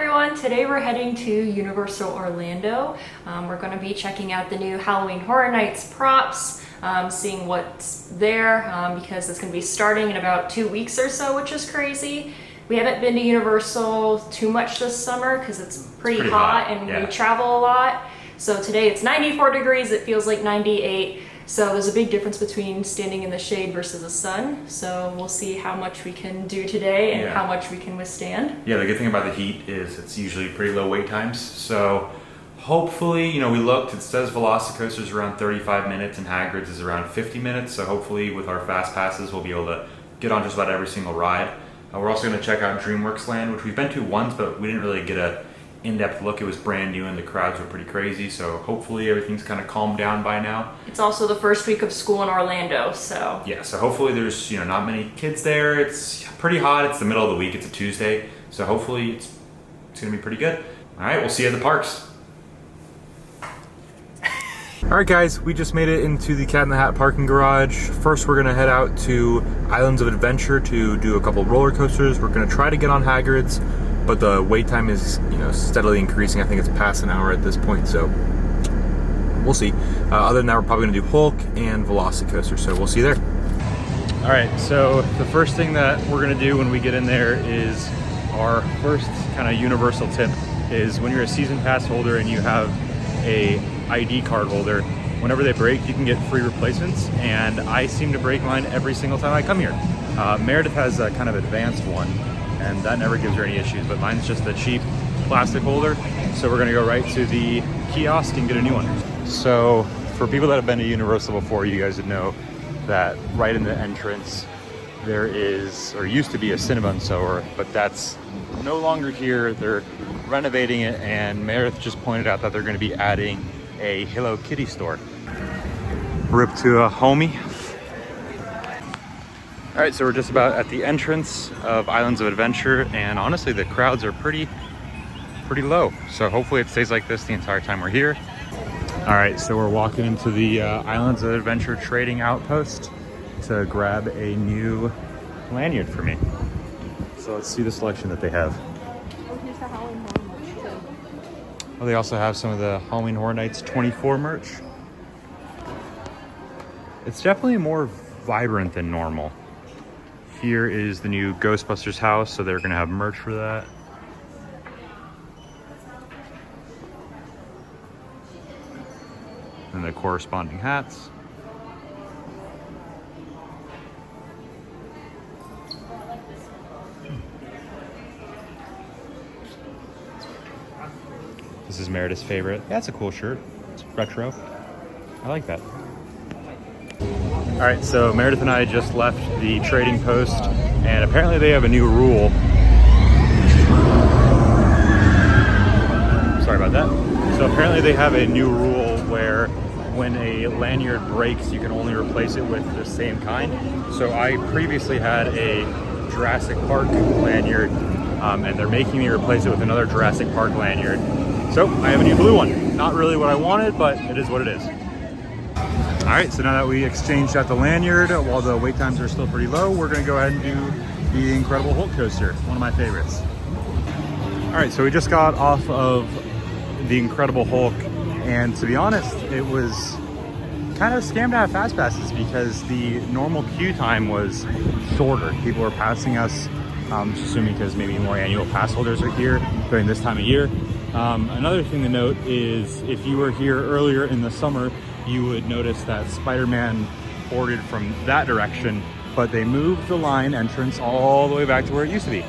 everyone, today we're heading to Universal Orlando. We're going to be checking out the new Halloween Horror Nights props, seeing what's there because it's going to be starting in about 2 weeks or so, which is crazy. We haven't been to Universal too much this summer because it's pretty hot and we travel a lot. So today it's 94 degrees, it feels like 98. So there's a big difference between standing in the shade versus the sun. So we'll see how much we can do today and how much we can withstand. Yeah, the good thing about the heat is it's usually pretty low wait times. So hopefully, you know, we looked, it says Velocicoaster is around 35 minutes and Hagrid's is around 50 minutes. So hopefully with our fast passes, we'll be able to get on just about every single ride. We're also going to check out DreamWorks Land, which we've been to once, but we didn't really get a in-depth look. It was brand new and the crowds were pretty crazy, so hopefully everything's kind of calmed down by now. It's also the first week of school in Orlando, so yeah, so hopefully there's not many kids there. It's pretty hot. It's the middle of the week. It's a Tuesday, so hopefully it's gonna be pretty good. All right, we'll see you at the parks. All right, guys, we just made it into the Cat in the Hat parking garage. First, we're gonna head out to Islands of Adventure to do a couple roller coasters. We're gonna try to get on Hagrid's, but the wait time is, steadily increasing. I think it's past an hour at this point, so we'll see. Other than that, we're probably gonna do Hulk and Velocicoaster, so we'll see you there. All right, so the first thing that we're gonna do when we get in there is our first kind of universal tip is when you're a season pass holder and you have a ID card holder, whenever they break, you can get free replacements, and I seem to break mine every single time I come here. Meredith has a kind of advanced one, and that never gives her any issues, but mine's just a cheap plastic holder. So we're gonna go right to the kiosk and get a new one. So for people that have been to Universal before, you guys would know that right in the entrance, there is, or used to be, a Cinnabon sewer, but that's no longer here. They're renovating it, and Meredith just pointed out that they're gonna be adding a Hello Kitty store. Rip to a homie. All right, so we're just about at the entrance of Islands of Adventure, and honestly, the crowds are pretty low. So hopefully it stays like this the entire time we're here. All right, so we're walking into the Islands of Adventure trading outpost to grab a new lanyard for me. So let's see the selection that they have. Oh, they also have some of the Halloween Horror Nights 24 merch. It's definitely more vibrant than normal. Here is the new Ghostbusters house, so they're gonna have merch for that. And the corresponding hats. This is Meredith's favorite. That's a cool shirt. It's retro. I like that. All right, so Meredith and I just left the trading post, and apparently they have a new rule. Sorry about that. So apparently they have a new rule where when a lanyard breaks, you can only replace it with the same kind. So I previously had a Jurassic Park lanyard, and they're making me replace it with another Jurassic Park lanyard. So I have a new blue one. Not really what I wanted, but it is what it is. All right, so now that we exchanged out the lanyard, while the wait times are still pretty low, we're gonna go ahead and do the Incredible Hulk coaster, one of my favorites. All right, so we just got off of the Incredible Hulk, and to be honest, it was kind of a scam to have fast passes because the normal queue time was shorter. People were passing us, assuming because maybe more annual pass holders are here during this time of year. Another thing to note is if you were here earlier in the summer, you would notice that Spider-Man boarded from that direction, but they moved the line entrance all the way back to where it used to be.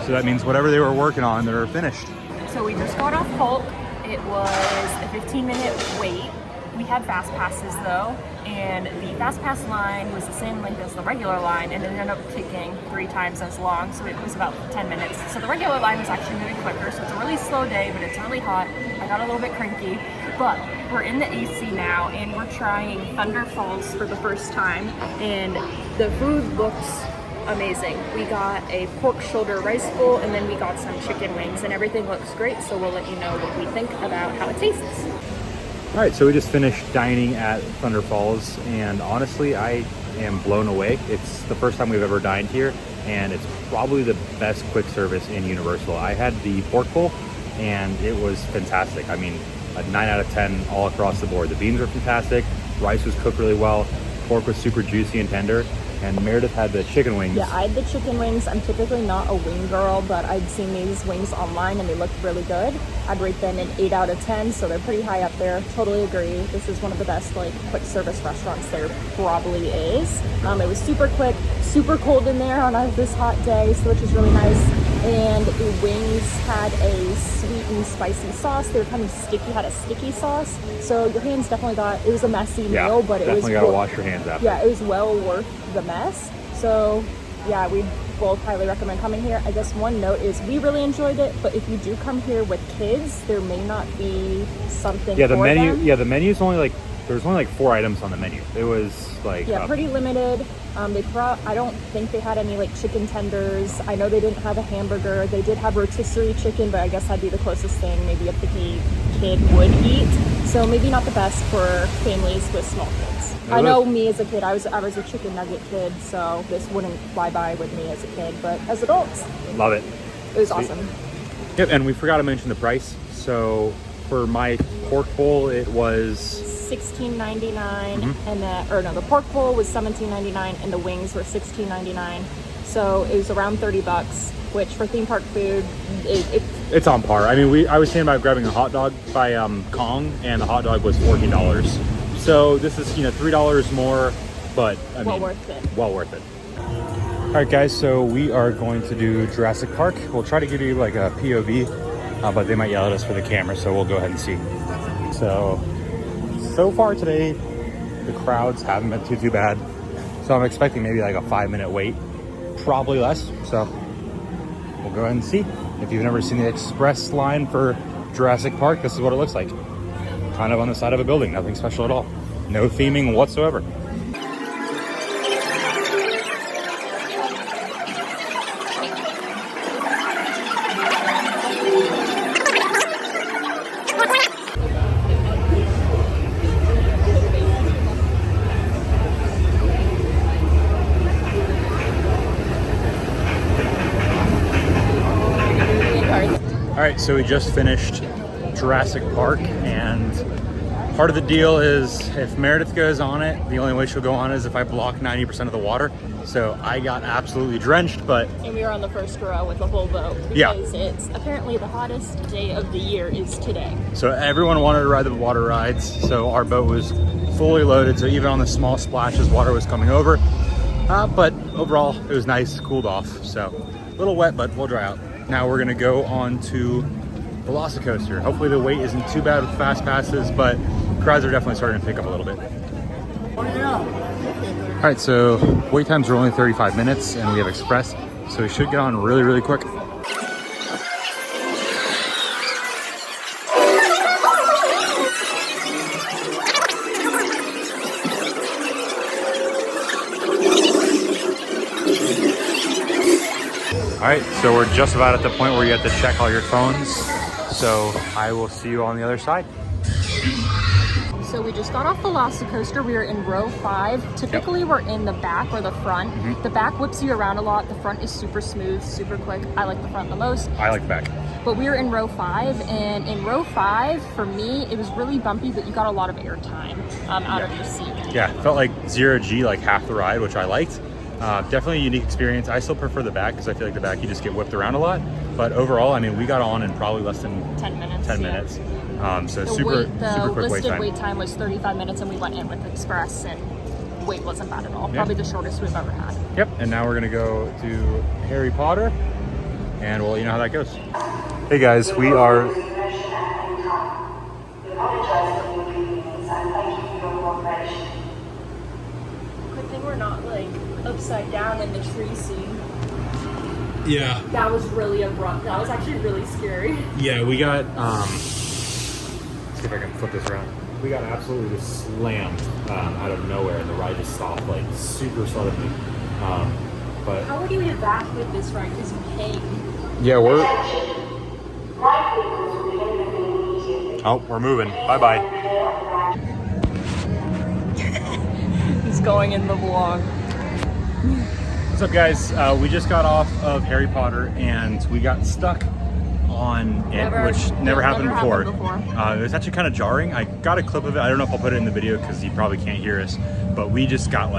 So that means whatever they were working on, they're finished. So we just got off Hulk. It was a 15-minute wait. We had fast passes though, and the fast pass line was the same length as the regular line, and it ended up taking 3 times as long, so it was about 10 minutes. So the regular line was actually moving quicker, so it's a really slow day, but it's really hot. I got a little bit cranky, but we're in the AC now, and we're trying Thunder Falls for the first time, and the food looks amazing. We got a pork shoulder rice bowl, and then we got some chicken wings, and everything looks great, so we'll let you know what we think about how it tastes. All right, so we just finished dining at Thunder Falls, and honestly, I am blown away. It's the first time we've ever dined here, and it's probably the best quick service in Universal. I had the pork bowl, and it was fantastic. I mean, a 9 out of 10 all across the board. The beans were fantastic, rice was cooked really well, pork was super juicy and tender, and Meredith had the chicken wings. Yeah, I had the chicken wings. I'm typically not a wing girl, but I'd seen these wings online and they looked really good. I'd rate them an 8 out of 10, so they're pretty high up there. Totally agree. This is one of the best like quick service restaurants there probably is. It was super quick, super cold in there on this hot day, so which is really nice. And the wings had a sweet and spicy sauce. They were kind of sticky, had a sticky sauce. So your hands definitely got, it was a messy meal, but it was definitely gotta wash your hands after. Yeah, it was well worth the mess. So yeah, we both highly recommend coming here. I guess one note is we really enjoyed it, but if you do come here with kids, there may not be something the for menu them. Yeah, the menu's only like, there's only like 4 items on the menu. It was like pretty limited. I don't think they had any like chicken tenders. I know they didn't have a hamburger. They did have rotisserie chicken, but I guess that'd be the closest thing maybe a picky kid would eat. So maybe not the best for families with small kids. I know me as a kid, I was a chicken nugget kid, so this wouldn't fly by with me as a kid, but as adults, love it. It was awesome. Yep, and we forgot to mention the price. So for my pork bowl, it was $16.99, and the pork bowl was $17.99, and the wings were $16.99. So it was around $30, which for theme park food, it's on par. I mean, I was thinking about grabbing a hot dog by Kong, and the hot dog was $14. So this is $3 more, but I mean, worth it. Well worth it. All right, guys. So we are going to do Jurassic Park. We'll try to give you like a POV, but they might yell at us for the camera, so we'll go ahead and see. So far today, the crowds haven't been too bad. So I'm expecting maybe like a 5-minute wait, probably less. So we'll go ahead and see. If you've never seen the express line for Jurassic Park, this is what it looks like. Kind of on the side of a building, nothing special at all. No theming whatsoever. All right, so we just finished Jurassic Park, and part of the deal is if Meredith goes on it, the only way she'll go on is if I block 90% of the water. So I got absolutely drenched, and we were on the first row with a full boat because it's apparently the hottest day of the year is today. So everyone wanted to ride the water rides, so our boat was fully loaded. So even on the small splashes, water was coming over. But overall, it was nice, cooled off. So a little wet, but we'll dry out. Now we're gonna go on to Velocicoaster. Hopefully the wait isn't too bad with fast passes, but crowds are definitely starting to pick up a little bit. All right, so wait times are only 35 minutes and we have express, so we should get on really, really quick. All right, so we're just about at the point where you have to check all your phones. So I will see you on the other side. So we just got off Velocicoaster. We are in row 5. Typically we're in the back or the front. The back whips you around a lot. The front is super smooth, super quick. I like the front the most. I like the back. But we were in row 5, and in row 5, for me, it was really bumpy, but you got a lot of air time out of your seat. Yeah, felt like 0G, like half the ride, which I liked. Definitely a unique experience. I still prefer the back because I feel like the back you just get whipped around a lot. But overall, I mean, we got on in probably less than 10 minutes. So super quick wait time. The listed wait time was 35 minutes, and we went in with Express, and wait wasn't bad at all. Probably the shortest we've ever had. Yep, and now we're gonna go to Harry Potter, and we'll let you know how that goes. Hey guys, we are... Good thing we're not like upside down in the tree scene. Yeah. That was really abrupt. That was actually really scary. Yeah, we got, let's see if I can flip this around. We got absolutely just slammed out of nowhere, and the ride just stopped like super suddenly. But how would you evacuate this ride? Because you came. Yeah, we're moving. Bye-bye. He's going in the vlog. What's up, guys? We just got off of Harry Potter and we got stuck on it, which never happened before. It was actually kind of jarring. I got a clip of it. I don't know if I'll put it in the video because you probably can't hear us, but we just got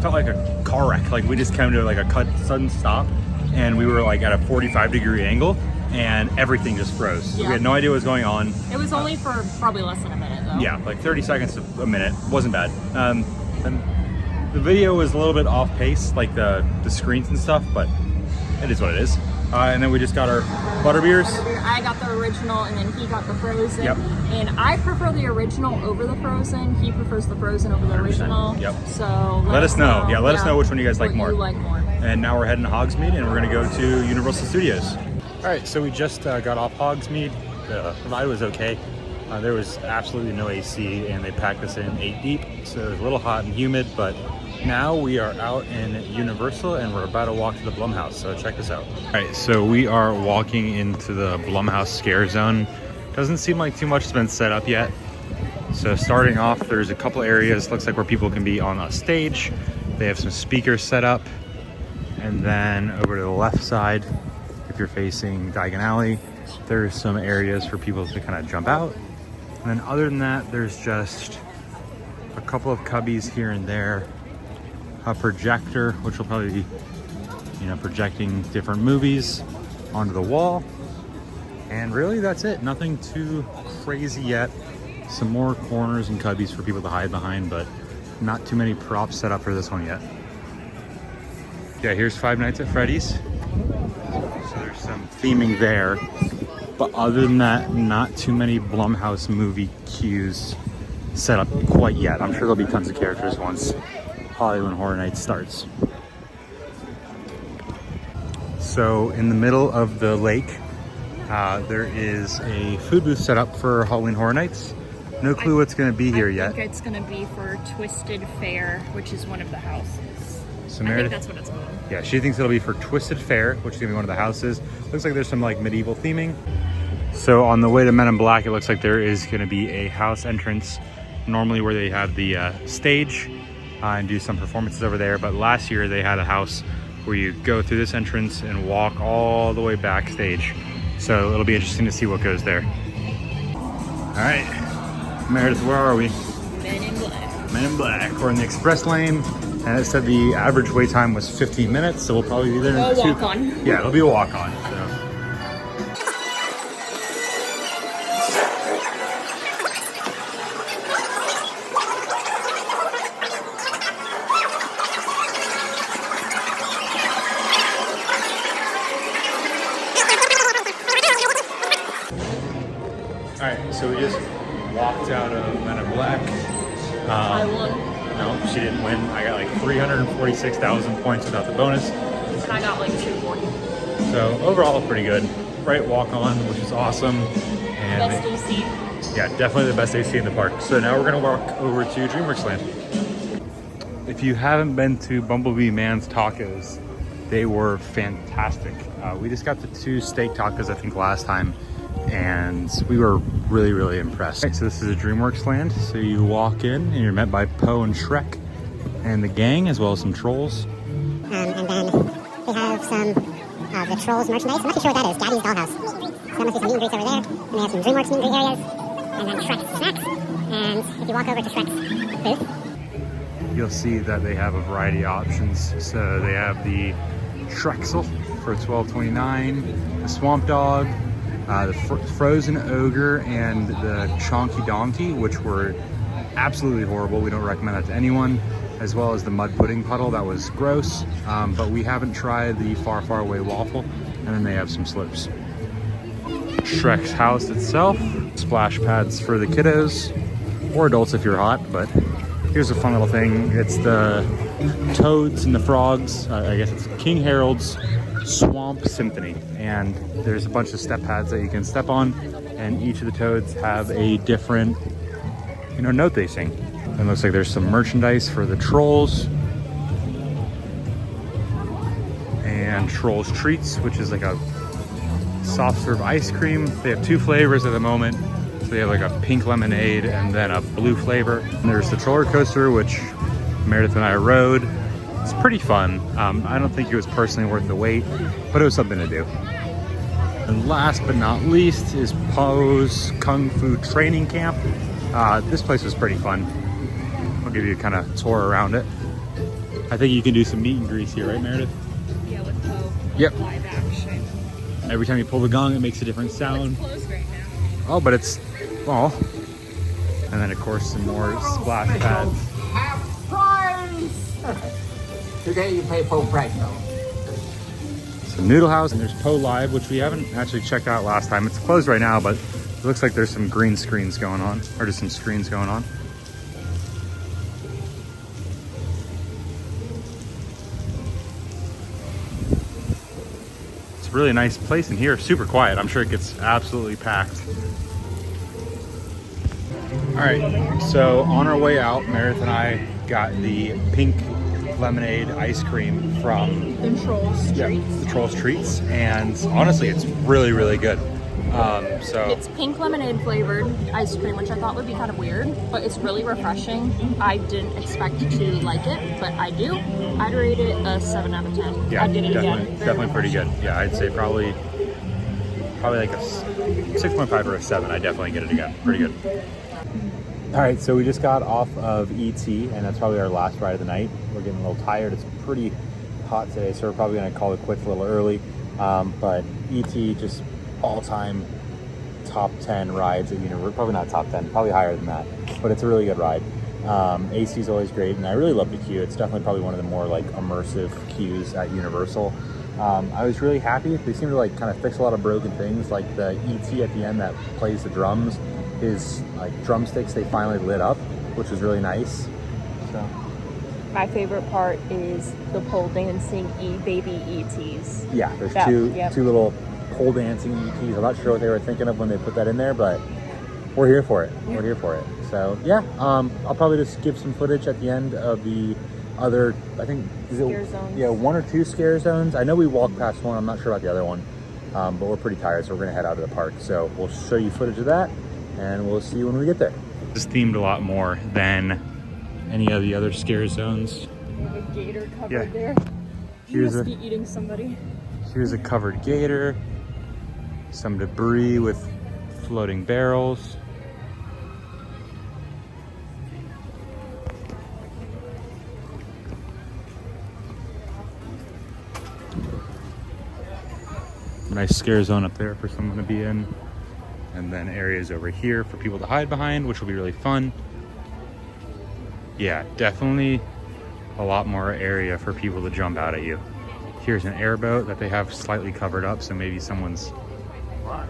felt like a car wreck. Like we just came to like a sudden stop and we were like at a 45-degree angle and everything just froze. Yeah. We had no idea what was going on. It was only for probably less than a minute though. Yeah, like 30 seconds to a minute. Wasn't bad. And the video was a little bit off pace, like the screens and stuff, but it is what it is. And then we just got our butterbeers. I got the original and then he got the frozen. Yep. And I prefer the original over the frozen. He prefers the frozen over the original. Yep. So let us know. Yeah, let us know which one you guys like more. And now we're heading to Hogsmeade and we're gonna go to Universal Studios. All right, so we just got off Hogsmeade. The ride was okay. There was absolutely no AC and they packed us in 8 deep. So it was a little hot and humid, but now we are out in Universal and we're about to walk to the Blumhouse, so check this out. All right, so we are walking into the Blumhouse scare zone. Doesn't seem like too much has been set up yet. So starting off, there's a couple areas, looks like where people can be on a stage. They have some speakers set up. And then over to the left side, if you're facing Diagon Alley, there's some areas for people to kind of jump out. And then other than that, there's just a couple of cubbies here and there. A projector, which will probably be, projecting different movies onto the wall. And really that's it. Nothing too crazy yet. Some more corners and cubbies for people to hide behind, but not too many props set up for this one yet. Yeah, here's Five Nights at Freddy's. So there's some theming there. But other than that, not too many Blumhouse movie queues set up quite yet. I'm sure there'll be tons of characters once Hollywood Horror Nights starts. So in the middle of the lake, there is a food booth set up for Halloween Horror Nights. No clue what's going to be here yet. I think it's going to be for Twisted Fair, which is one of the houses. So Meredith, I think that's what it's called. Yeah, she thinks it'll be for Twisted Fair, which is going to be one of the houses. Looks like there's some medieval theming. So on the way to Men in Black, it looks like there is going to be a house entrance, normally where they have the stage and do some performances over there. But last year they had a house where you go through this entrance and walk all the way backstage. So it'll be interesting to see what goes there. All right, Meredith, where are we? Men in Black. Men in Black. We're in the express lane, and it said the average wait time was 15 minutes, so we'll probably be there in walk on. Yeah, it'll be a walk on. So. All right, so we just walked out of Men in Black. I won. No, she didn't win. I got 346,000 points without the bonus. And I got 240. So overall, pretty good. Right walk on, which is awesome. And best AC. Yeah, definitely the best AC in the park. So now we're gonna walk over to DreamWorks Land. If you haven't been to Bumblebee Man's Tacos, they were fantastic. We just got the 2 steak tacos, I think, last time, and we were really, really impressed. Right, so this is a DreamWorks Land. So you walk in and you're met by Poe and Shrek and the gang, as well as some trolls. And then they have some of the trolls merchandise. I'm not too sure what that is. Daddy's Dollhouse. So there must be some meet and greets over there. And they have some DreamWorks meet and greet areas. And then Shrek's snacks. And if you walk over to Shrek's booth, you'll see that they have a variety of options. So they have the Shrexel for $12.29, the Swamp Dog, the Frozen Ogre, and the Chonky Donkey, which were absolutely horrible. We don't recommend that to anyone, as well as the Mud Pudding Puddle. That was gross, but we haven't tried the Far, Far Away Waffle, and then they have some slurps. Shrek's house itself, splash pads for the kiddos, or adults if you're hot, but here's a fun little thing. It's the Toads and the Frogs, I guess it's King Harold's Swamp Symphony, and there's a bunch of step pads that you can step on, and each of the Toads have a different note they sing. And looks like there's some merchandise for the trolls, and Trolls Treats, which is like a soft serve ice cream. They have 2 flavors at the moment. So they have a pink lemonade and then a blue flavor. And there's the roller coaster, which Meredith and I rode. It's pretty fun. I don't think it was personally worth the wait, but it was something to do. And last but not least is Poe's Kung Fu Training Camp. This place was pretty fun. I'll give you a kind of tour around it. I think you can do some meet and greets here, right, Meredith? Yeah, with Poe. Yep. Live action. Every time you pull the gong, it makes a different sound. It's closed right now. Oh, but it's, well. And then, of course, some more splash pads. Half price! Today you pay full price though. Some Noodle House, and there's Poe Live, which we haven't actually checked out last time. It's closed right now, but it looks like there's some green screens going on, or just some screens going on. It's a really nice place in here, super quiet. I'm sure it gets absolutely packed. All right, so on our way out, Meredith and I got the pink lemonade ice cream from The Trolls Treats. the Trolls Treats, and honestly, it's really, really good. So It's pink lemonade flavored ice cream, which I thought would be kind of weird, but it's really refreshing. I didn't expect to like it, but I do. I'd rate it a 7 out of 10. yeah, I'd get it definitely, again. definitely pretty good. Yeah, I'd say probably like a 6.5 or a 7. I definitely get it again. Pretty good. All right, so we just got off of ET, and that's probably our last ride of the night. We're getting a little tired. It's pretty hot today, so we're probably gonna call it quits a little early. But ET, just all-time top 10 rides at Universal. Probably not top 10, probably higher than that, but it's a really good ride. AC is always great, and I really love the queue. It's definitely probably one of the more like immersive queues at Universal. I was really happy. They seem to like kind of fix a lot of broken things, like the ET at the end that plays the drums. His like drumsticks, they finally lit up, which was really nice. So My favorite part is the pole dancing baby ETs. yeah, there's That- two yep. little pole dancing ETs. I'm not sure what they were thinking of when they put that in there, but we're here for it. Yeah. We're here for it. So yeah, I'll probably just give some footage at the end of the other, I think, Scare zones. Yeah, 1 or 2 scare zones. I know we walked past one. I'm not sure about the other one, but we're pretty tired, so we're gonna head out of the park. So we'll show you footage of that, and we'll see you when we get there. It's themed a lot more than any of the other scare zones. A gator covered Yeah. there. He Here's must a- be eating somebody. Here's a covered gator, some debris with floating barrels. Nice scare zone up there for someone to be in. And then areas over here for people to hide behind, which will be really fun. Yeah, definitely a lot more area for people to jump out at you. Here's an airboat that they have slightly covered up, so maybe someone's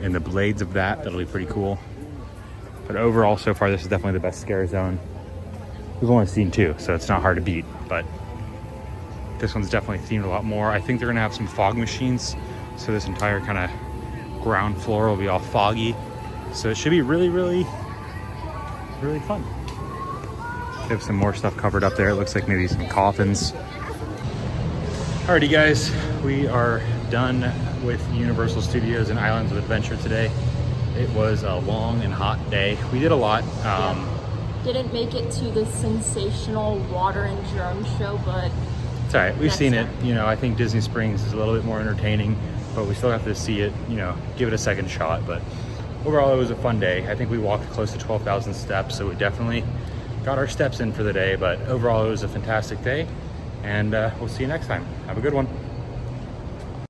in the blades of that. That'll be pretty cool. But overall, so far, this is definitely the best scare zone. We've only seen 2, so it's not hard to beat, but this one's definitely themed a lot more. I think they're gonna have some fog machines, so this entire kind of ground floor will be all foggy. So it should be really, really, really fun. They have some more stuff covered up there. It looks like maybe some coffins. Alrighty guys, we are done with Universal Studios and Islands of Adventure today. It was a long and hot day. We did a lot. Didn't make it to the sensational water and drone show, but It's all right, we've Next seen it. time. You know, I think Disney Springs is a little bit more entertaining, but we still have to see it, you know, give it a second shot. But overall, it was a fun day. I think we walked close to 12,000 steps, so we definitely got our steps in for the day. But overall, it was a fantastic day, and we'll see you next time. Have a good one.